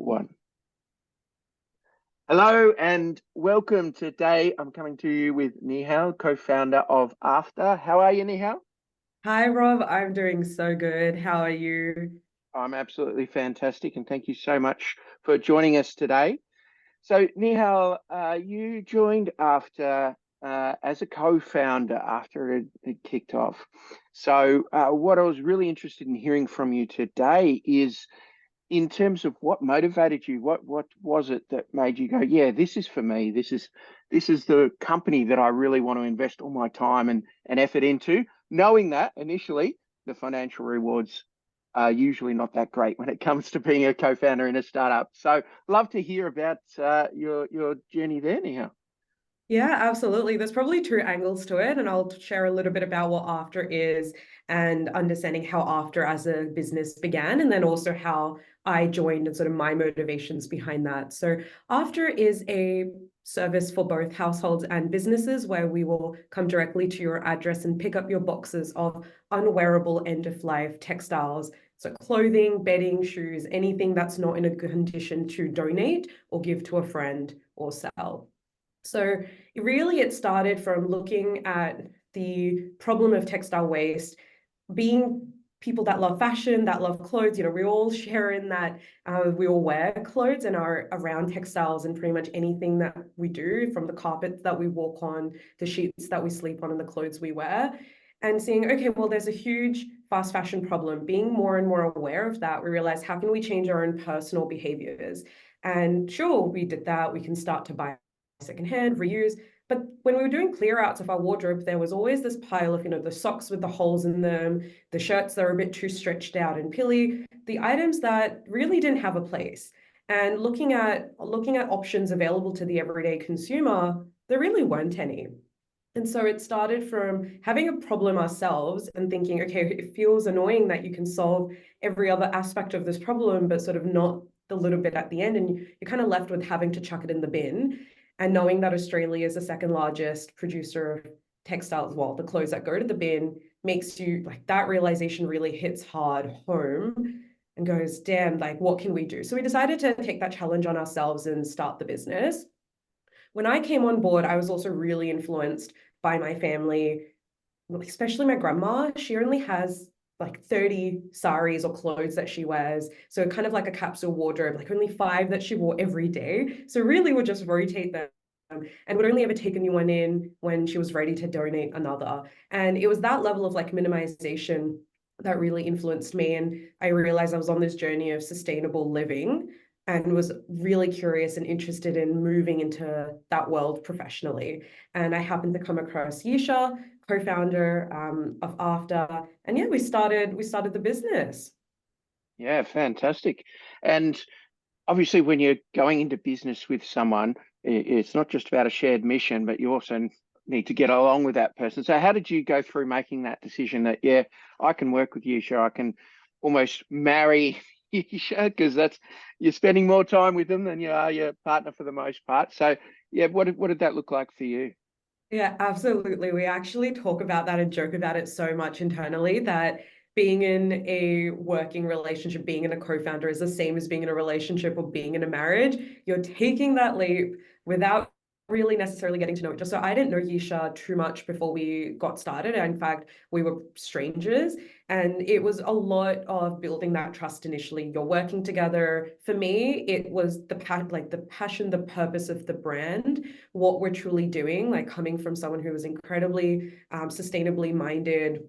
One. Hello and welcome. Today I'm coming to you with Nehal, co-founder of After. How are you, Nehal? Hi Rob, I'm doing so good. How are you? I'm absolutely fantastic, and thank you so much for joining us today. So, Nehal, you joined After as a co-founder after it kicked off. So, what I was really interested in hearing from you today is in terms of what motivated you, what was it that made you go, yeah, this is for me. This is the company that I really want to invest all my time and effort into, knowing that initially the financial rewards are usually not that great when it comes to being a co-founder in a startup. So love to hear about your journey there, Neha. Yeah, absolutely. There's probably two angles to it, and I'll share a little bit about what After is and understanding how After as a business began, and then also how I joined and sort of my motivations behind that. So, After is a service for both households and businesses where we will come directly to your address and pick up your boxes of unwearable end of life textiles. So, clothing, bedding, shoes, anything that's not in a good condition to donate or give to a friend or sell. So it started from looking at the problem of textile waste, being people that love fashion, that love clothes. We all share in that we all wear clothes and are around textiles and pretty much anything that we do, from the carpets that we walk on, the sheets that we sleep on, and the clothes we wear. And seeing, okay, well, there's a huge fast fashion problem. Being more and more aware of that, we realized, how can we change our own personal behaviors? And sure, we did that. We can start to buy secondhand, reuse. But when we were doing clear outs of our wardrobe, there was always this pile of, the socks with the holes in them, the shirts that were a bit too stretched out and pilly, the items that really didn't have a place. And looking at options available to the everyday consumer, there really weren't any. And so it started from having a problem ourselves and thinking, okay, it feels annoying that you can solve every other aspect of this problem, but sort of not the little bit at the end. And you're kind of left with having to chuck it in the bin. And knowing that Australia is the second largest producer of textiles, well, the clothes that go to the bin, makes you like, that realization really hits hard home and goes, damn, like, what can we do? So we decided to take that challenge on ourselves and start the business. When I came on board, I was also really influenced by my family, especially my grandma. She only has like 30 sarees or clothes that she wears. So kind of like a capsule wardrobe, like only five that she wore every day. So really would just rotate them and would only ever take a new one in when she was ready to donate another. And it was that level of like minimization that really influenced me. And I realized I was on this journey of sustainable living and was really curious and interested in moving into that world professionally. And I happened to come across Yisha, co-founder of After, and yeah, we started the business. Yeah, fantastic. And obviously, when you're going into business with someone, it's not just about a shared mission, but you also need to get along with that person. So, how did you go through making that decision that, yeah, I can work with you, sure, I can almost marry you, because that's you're spending more time with them than you are your partner for the most part. So, yeah, what did that look like for you? Yeah, absolutely. We actually talk about that and joke about it so much internally that being in a working relationship, being in a co-founder is the same as being in a relationship or being in a marriage. You're taking that leap without really necessarily getting to know it. Just so I didn't know Yisha too much before we got started. In fact, we were strangers, and it was a lot of building that trust initially. You're working together. For me, it was the passion, the purpose of the brand, what we're truly doing, like coming from someone who was incredibly sustainably minded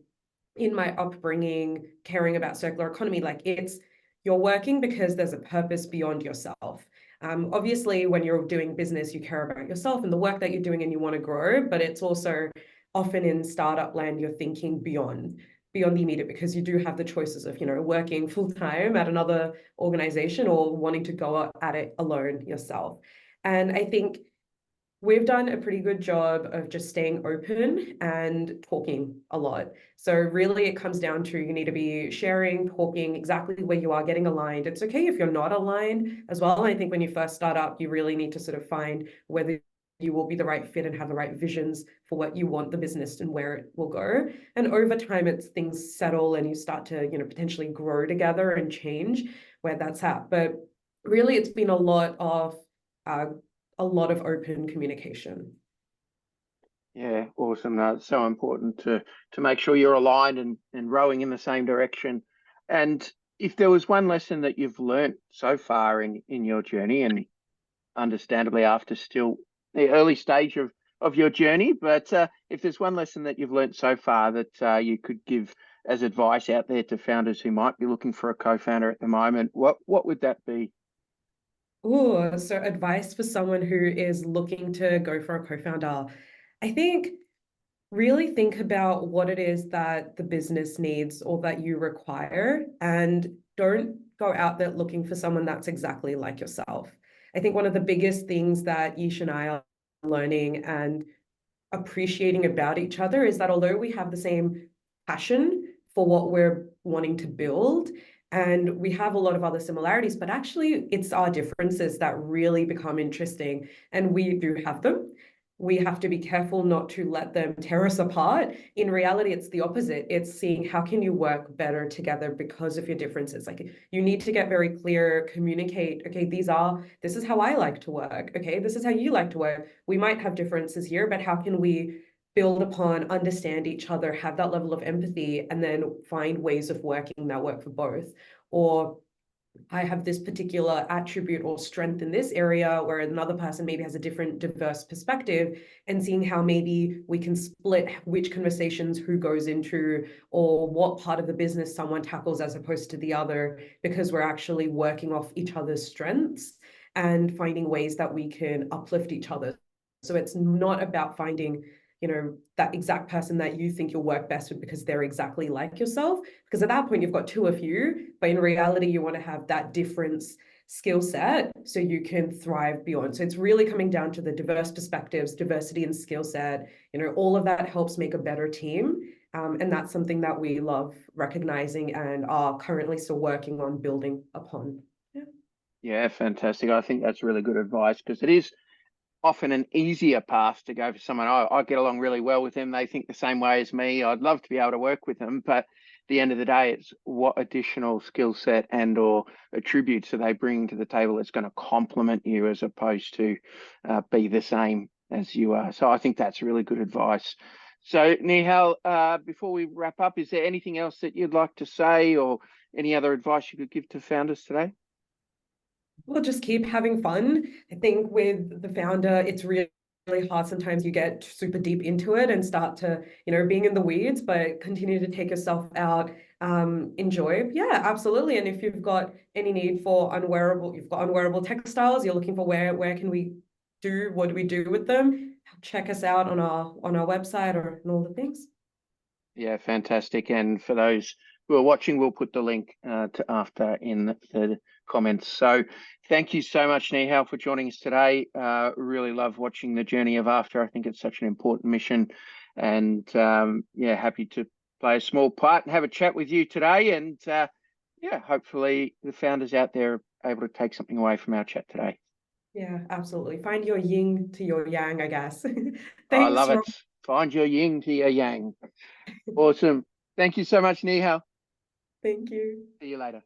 in my upbringing, caring about circular economy. Like, you're working because there's a purpose beyond yourself. Obviously, when you're doing business, you care about yourself and the work that you're doing and you want to grow, but it's also often in startup land, you're thinking beyond the immediate, because you do have the choices of, working full time at another organization or wanting to go at it alone yourself. And I think we've done a pretty good job of just staying open and talking a lot. So really it comes down to, you need to be sharing, talking exactly where you are, getting aligned. It's okay if you're not aligned as well. I think when you first start up, you really need to sort of find whether you will be the right fit and have the right visions for what you want the business and where it will go. And over time, it's things settle and you start to, potentially grow together and change where that's at. But really it's been uh, a lot of open communication. Yeah, awesome. No, it's so important to make sure you're aligned and rowing in the same direction. And if there was one lesson that you've learnt so far in your journey, and understandably after still the early stage of your journey, but if there's one lesson that you've learnt so far that you could give as advice out there to founders who might be looking for a co-founder at the moment, what would that be? Oh, so advice for someone who is looking to go for a co-founder. I think really think about what it is that the business needs or that you require, and don't go out there looking for someone that's exactly like yourself. I think one of the biggest things that Yish and I are learning and appreciating about each other is that although we have the same passion for what we're wanting to build, and we have a lot of other similarities, but actually it's our differences that really become interesting, and we do have them. We have to be careful not to let them tear us apart. In reality, it's the opposite. It's seeing how can you work better together because of your differences. Like you need to get very clear, communicate, okay, this is how I like to work. Okay, this is how you like to work. We might have differences here, but how can we build upon, understand each other, have that level of empathy, and then find ways of working that work for both? Or I have this particular attribute or strength in this area where another person maybe has a different diverse perspective, and seeing how maybe we can split which conversations who goes into or what part of the business someone tackles as opposed to the other, because we're actually working off each other's strengths and finding ways that we can uplift each other. So it's not about finding, that exact person that you think you'll work best with because they're exactly like yourself, because at that point you've got two of you, but in reality you want to have that difference skill set so you can thrive beyond. So it's really coming down to the diverse perspectives, diversity and skill set. All of that helps make a better team. And that's something that we love recognizing and are currently still working on building upon. Yeah. Yeah, fantastic. I think that's really good advice because it is often an easier path to go for someone. I get along really well with them. They think the same way as me. I'd love to be able to work with them, but at the end of the day, it's what additional skill set and or attributes are they bringing to the table that's going to complement you as opposed to be the same as you are. So I think that's really good advice. So Nehal, before we wrap up, is there anything else that you'd like to say or any other advice you could give to founders today? Well, just keep having fun. I think with the founder, it's really hard. Sometimes you get super deep into it and start to, being in the weeds, but continue to take yourself out, enjoy. Yeah, absolutely. And if you've got any need for you've got unwearable textiles, you're looking for where can we what do we do with them? Check us out on our website or and all the things. Yeah, fantastic. And for those who are watching, we'll put the link to after in the comments. So thank you so much, Nehal, for joining us today. Really love watching the journey of after. I think it's such an important mission. And yeah, happy to play a small part and have a chat with you today. And yeah, hopefully the founders out there are able to take something away from our chat today. Yeah, absolutely. Find your yin to your yang, I guess. I Thanks, love it. Rob. Find your yin to your yang. Awesome. Thank you so much, Nehal. Thank you. See you later.